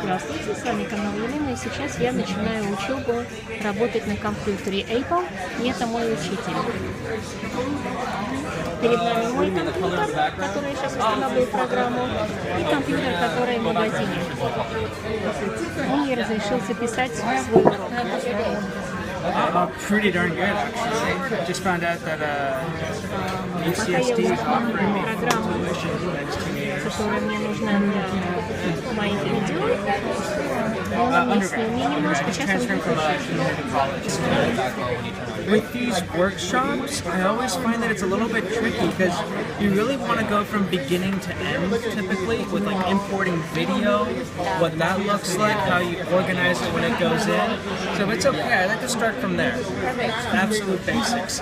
Здравствуйте, с вами канал Елена, и сейчас я начинаю учебу работать на компьютере Apple, и это мой учитель. Перед нами мой компьютер, который я сейчас устанавливаю программу, и компьютер, который в магазине. Он мне разрешил записать свой урок. Pretty darn good, actually. Just found out that ACSD is offering программу, которая мне нужна для моих видео. Он объяснил мне немножко, сейчас он With these workshops, I always find that it's a little bit tricky because you really want to go from beginning to end typically with like importing video, what that looks like, how you organize it when it goes in. So it's okay, I like to start from there. Absolute basics.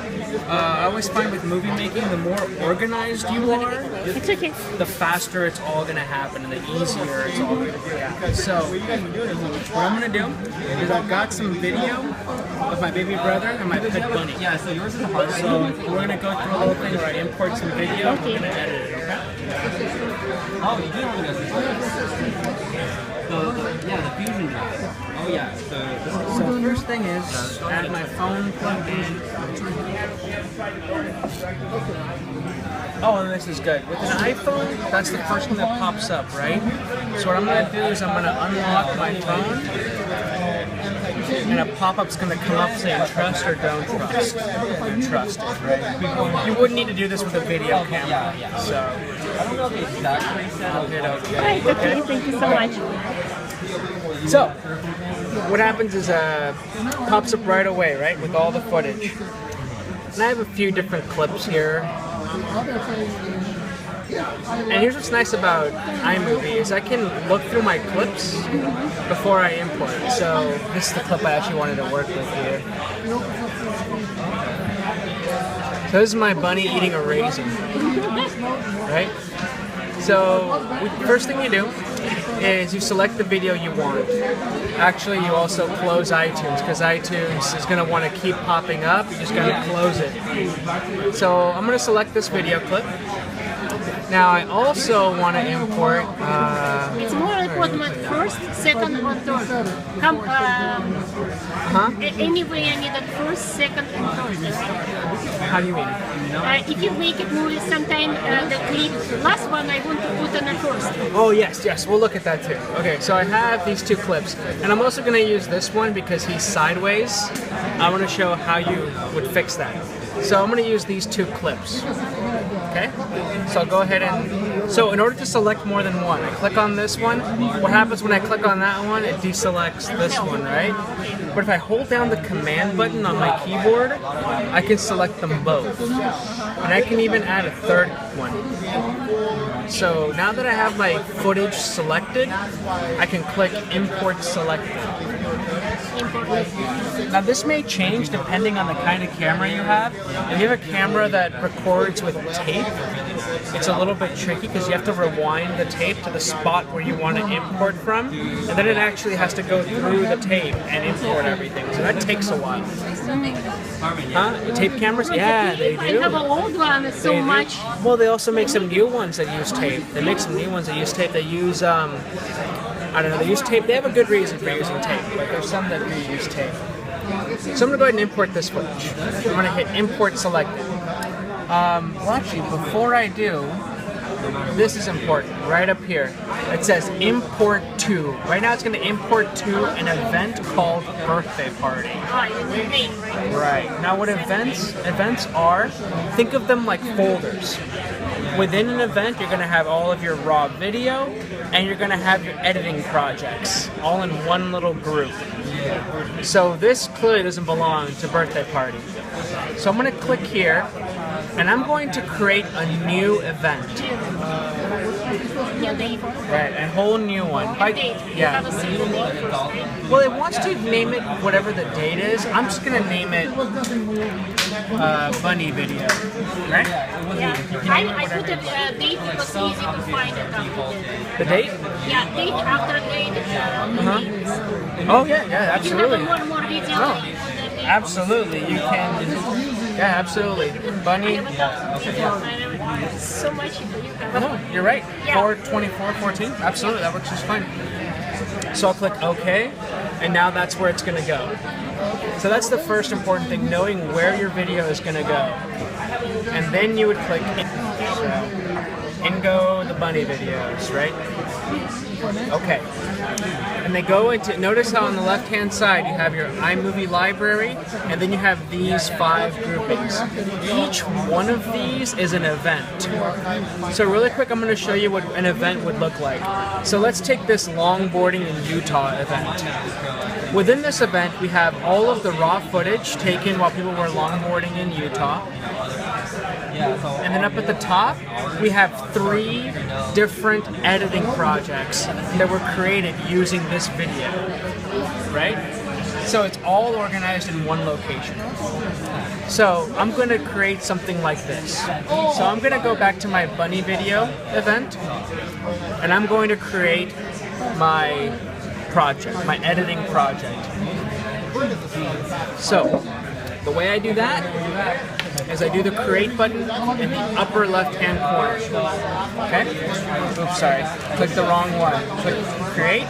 I always find with movie making, the more organized you are, It's okay. the faster it's all going to happen and the easier it's all going to be. So what I'm going to do is I've got some video of my baby brother and my pet bunny. Yeah, so yours is the hardest. So we're going to go through a little thing where I import some video and we're going to edit it, okay? Oh, you did want to go yeah, the fusion drive. Oh yeah, So first thing is, I have my phone plugged in. Oh, and this is good. With an iPhone, that's the first thing that pops up, right? So what I'm going to do is I'm going to unlock my phone, and a pop-up's going to come up saying trust or don't trust. Trust it, right? You wouldn't need to do this with a video camera, so I don't know the exact I'll get okay. Right, okay, thank you so much. So, what happens is pops up right away, right, with all the footage. And I have a few different clips here. And here's what's nice about iMovie is I can look through my clips before I import. So this is the clip I actually wanted to work with here. So this is my bunny eating a raisin, right? So first thing you do is you select the video you want. Actually, you also close iTunes because iTunes is going to want to keep popping up. You just got to close it. So I'm going to select this video clip. Now I also want to import. It's more important first, second, or third. Anyway, I need it first, second, and third. How do you mean? If you make it movie sometime, the clip, last one I want to put on the first. Oh yes, we'll look at that too. Okay, so I have these two clips, and I'm also going to use this one because he's sideways. I want to show how you would fix that. So I'm going to use these two clips. Okay, so I'll go ahead and, so in order to select more than one, I click on this one. What happens when I click on that one? It deselects this one, right? But if I hold down the command button on my keyboard, I can select them both. And I can even add a third one. So now that I have my footage selected, I can click Import Selected. Now this may change depending on the kind of camera you have. If you have a camera that records with tape, it's a little bit tricky because you have to rewind the tape to the spot where you want to import from, and then it actually has to go through the tape and import everything. So that takes a while. Huh? Tape cameras? Yeah, they do. I have an old one, so much. Well, they also make some new ones that use tape. They make some new ones that use tape. They use I don't know, they use tape. They have a good reason for using tape, but there's some that do use tape. So I'm going to go ahead and import this footage. I'm going to hit Import Selected. Well, actually, before I do, this is important, right up here. It says Import to. Right now it's going to import to an event called Birthday Party. Right. Now what events are, think of them like folders. Within an event, you're going to have all of your raw video, and you're going to have your editing projects, all in one little group. So this clearly doesn't belong to Birthday Party. So I'm going to click here, and I'm going to create a new event. Right, a whole new one. Yeah. Well, it wants to name it whatever the date is. I'm just going to name it Bunny Video. Right? I put a date because it's easy to find it. The date? Yeah, date after date. Oh, yeah, absolutely. You have more video. Absolutely, you can. Yeah, absolutely. Bunny. So much you have. No, you're right. Yeah. 4/24/14. Absolutely, that works just fine. So I'll click OK, and now that's where it's going to go. So that's the first important thing, knowing where your video is going to go. And then you would click in go the bunny videos, right? Okay. And they go into, notice how on the left-hand side you have your iMovie library, and then you have these 5 groupings. Each one of these is an event. So really quick, I'm going to show you what an event would look like. So let's take this longboarding in Utah event. Within this event, we have all of the raw footage taken while people were longboarding in Utah. And then up at the top, we have 3 different editing projects that were created using this video, right? So it's all organized in one location. So I'm going to create something like this. So I'm going to go back to my bunny video event, and I'm going to create my project, my editing project. So the way I do that is I do the create button in the upper left-hand corner. Okay? Oops, sorry. Click the wrong one. Click create.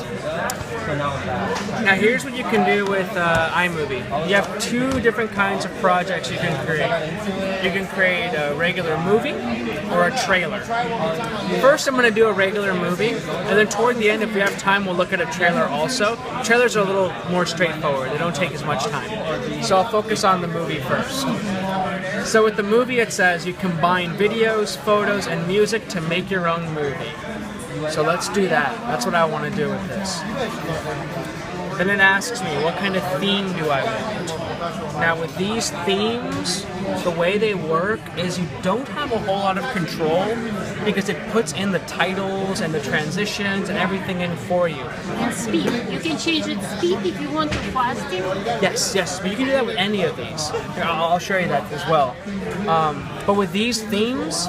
Now here's what you can do with iMovie. You have 2 different kinds of projects you can create. You can create a regular movie or a trailer. First I'm going to do a regular movie, and then toward the end, if we have time, we'll look at a trailer also. Trailers are a little more straightforward. They don't take as much time. So I'll focus on the movie first. So with the movie, it says you combine videos, photos, and music to make your own movie. So let's do that. That's what I want to do with this. Then it asks me, what kind of theme do I want? Now with these themes, the way they work is you don't have a whole lot of control because it puts in the titles and the transitions and everything in for you. And speed. You can change its speed if you want to fasten. Yes, but you can do that with any of these. Here, I'll show you that as well. But with these themes,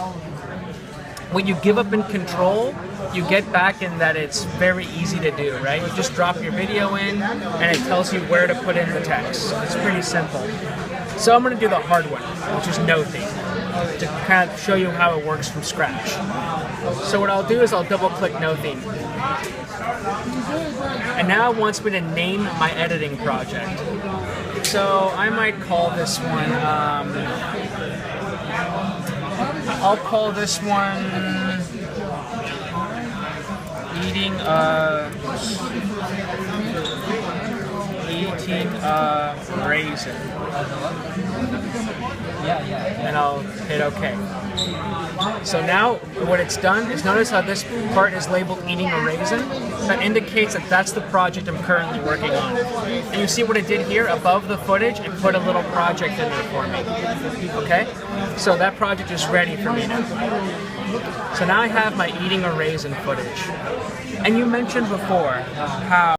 when you give up in control, you get back in that it's very easy to do, right? You just drop your video in, and it tells you where to put in the text. It's pretty simple. So I'm going to do the hard one, which is no theme, to kind of show you how it works from scratch. So what I'll do is I'll double-click no theme. And now it wants me to name my editing project. So I might call this one, I'll call this one eating a raisin. And I'll hit OK. So now what it's done is, notice how this part is labeled eating a raisin. That indicates that that's the project I'm currently working on. And you see what it did here above the footage? It put a little project in there for me. Okay? So that project is ready for me now. So now I have my eating a raisin footage. And you mentioned before how